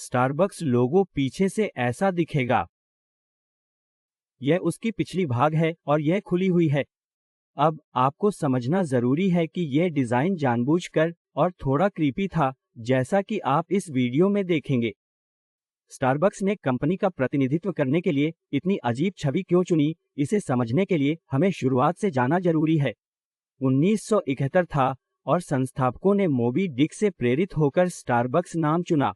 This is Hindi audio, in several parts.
स्टारबक्स लोगो पीछे से ऐसा दिखेगा। यह उसकी पिछली भाग है और यह खुली हुई है। अब आपको समझना जरूरी है कि यह डिजाइन जानबूझकर और थोड़ा क्रीपी था, जैसा कि आप इस वीडियो में देखेंगे। स्टारबक्स ने कंपनी का प्रतिनिधित्व करने के लिए इतनी अजीब छवि क्यों चुनी, इसे समझने के लिए हमें शुरुआत से जाना जरूरी है। 1971 था और संस्थापकों ने मोबी डिक से प्रेरित होकर स्टारबक्स नाम चुना।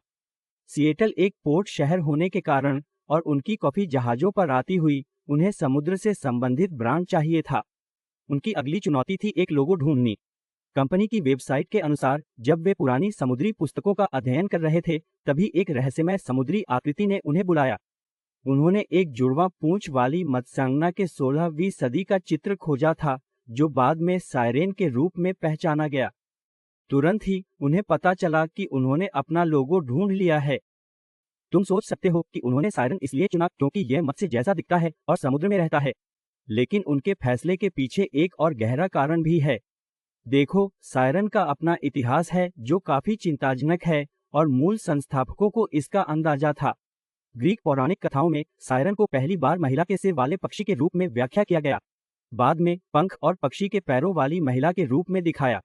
सिएटल एक पोर्ट शहर होने के कारण और उनकी कॉफी जहाजों पर आती हुई उन्हें समुद्र से संबंधित ब्रांड चाहिए था। उनकी अगली चुनौती थी एक लोगो ढूंढनी। कंपनी की वेबसाइट के अनुसार जब वे पुरानी समुद्री पुस्तकों का अध्ययन कर रहे थे, तभी एक रहस्यमय समुद्री आकृति ने उन्हें बुलाया। उन्होंने एक जुड़वा पूंछ वाली मत्स्यांगना के 16वीं सदी का चित्र खोजा था, जो बाद में सायरेन के रूप में पहचाना गया। तुरंत ही उन्हें पता चला कि उन्होंने अपना लोगो ढूंढ लिया है। तुम सोच सकते हो कि उन्होंने सायरन इसलिए चुना क्योंकि यह मत्स्य जैसा दिखता है और समुद्र में रहता है, लेकिन उनके फैसले के पीछे एक और गहरा कारण भी है। देखो, सायरन का अपना इतिहास है जो काफी चिंताजनक है और मूल संस्थापकों को इसका अंदाजा था। ग्रीक पौराणिक कथाओं में सायरन को पहली बार महिला के सिर वाले पक्षी के रूप में व्याख्या किया गया। बाद में पंख और पक्षी के पैरों वाली महिला के रूप में दिखाया।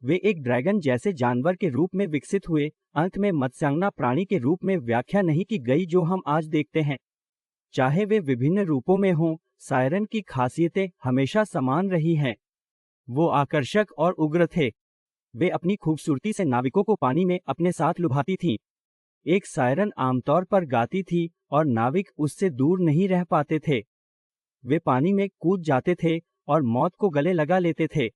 वे एक ड्रैगन जैसे जानवर के रूप में विकसित हुए। अंत में मत्स्यांगना प्राणी के रूप में व्याख्या नहीं की गई जो हम आज देखते हैं। चाहे वे विभिन्न रूपों में हों, सायरन की खासियतें हमेशा समान रही हैं। वो आकर्षक और उग्र थे। वे अपनी खूबसूरती से नाविकों को पानी में अपने साथ लुभाती थीं। एक सायरन आमतौर पर गाती थी और नाविक उससे दूर नहीं रह पाते थे। वे पानी में कूद जाते थे और मौत को गले लगा लेते थे।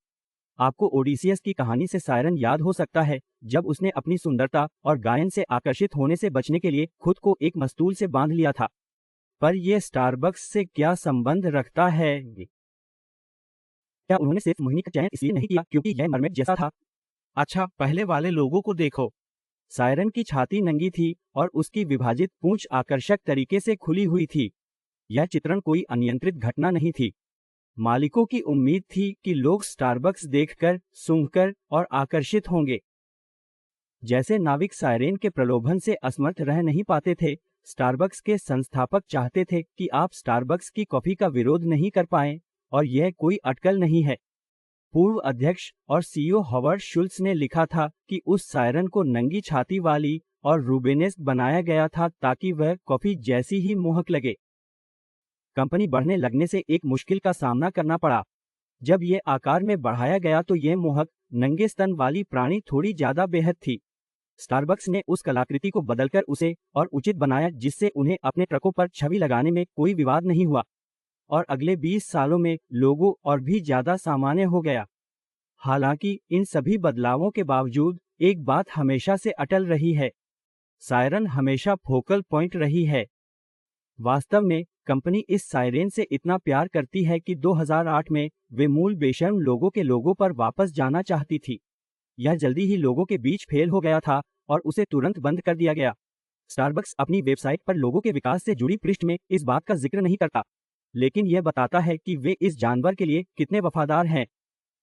आपको ओडिसियस की कहानी से सायरन याद हो सकता है, जब उसने अपनी सुंदरता और गायन से आकर्षित होने से बचने के लिए खुद को एक मस्तूल से बांध लिया था। पर यह स्टारबक्स से क्या संबंध रखता है? क्या उन्होंने सिर्फ मोहिनी का चयन इसलिए नहीं किया क्योंकि यह मरमेड जैसा था? अच्छा, पहले वाले लोगों को देखो। सायरन की छाती नंगी थी और उसकी विभाजित पूंछ आकर्षक तरीके से खुली हुई थी। यह चित्रण कोई अनियंत्रित घटना नहीं थी। मालिकों की उम्मीद थी कि लोग स्टारबक्स देखकर, सूंघकर और आकर्षित होंगे। जैसे नाविक सायरेन के प्रलोभन से असमर्थ रह नहीं पाते थे, स्टारबक्स के संस्थापक चाहते थे कि आप स्टारबक्स की कॉफी का विरोध नहीं कर पाएं, और यह कोई अटकल नहीं है। पूर्व अध्यक्ष और सीईओ हॉवर्ड शुल्स ने लिखा था कि उस सायरन को नंगी छाती वाली और रूबेनेस्क बनाया गया था ताकि वह कॉफी जैसी ही मोहक लगे। कंपनी बढ़ने लगने से एक मुश्किल का सामना करना पड़ा। जब यह आकार में बढ़ाया गया तो यह मोहक, नंगे स्तन वाली प्राणी थोड़ी ज्यादा बेहद थी। स्टारबक्स ने उस कलाकृति को बदलकर उसे और उचित बनाया जिससे उन्हें अपने ट्रकों पर छवि लगाने में कोई विवाद नहीं हुआ। और अगले 20 सालों में लोगो और भी ज्यादा सामान्य हो गया। हालांकि इन सभी बदलावों के बावजूद एक बात हमेशा से अटल रही है। सायरन हमेशा फोकल पॉइंट रही है। वास्तव में कंपनी इस सायरेन से इतना प्यार करती है कि 2008 में वे मूल बेशर्म लोगों के लोगों पर वापस जाना चाहती थी। यह जल्दी ही लोगों के बीच फेल हो गया था और उसे तुरंत बंद कर दिया गया। स्टारबक्स अपनी वेबसाइट पर लोगों के विकास से जुड़ी पृष्ठ में इस बात का जिक्र नहीं करता, लेकिन यह बताता है कि वे इस जानवर के लिए कितने वफादार हैं।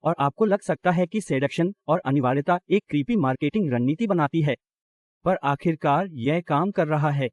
और आपको लग सकता है कि सेडक्शन और अनिवार्यता एक क्रीपी मार्केटिंग रणनीति बनाती है, पर आखिरकार यह काम कर रहा है।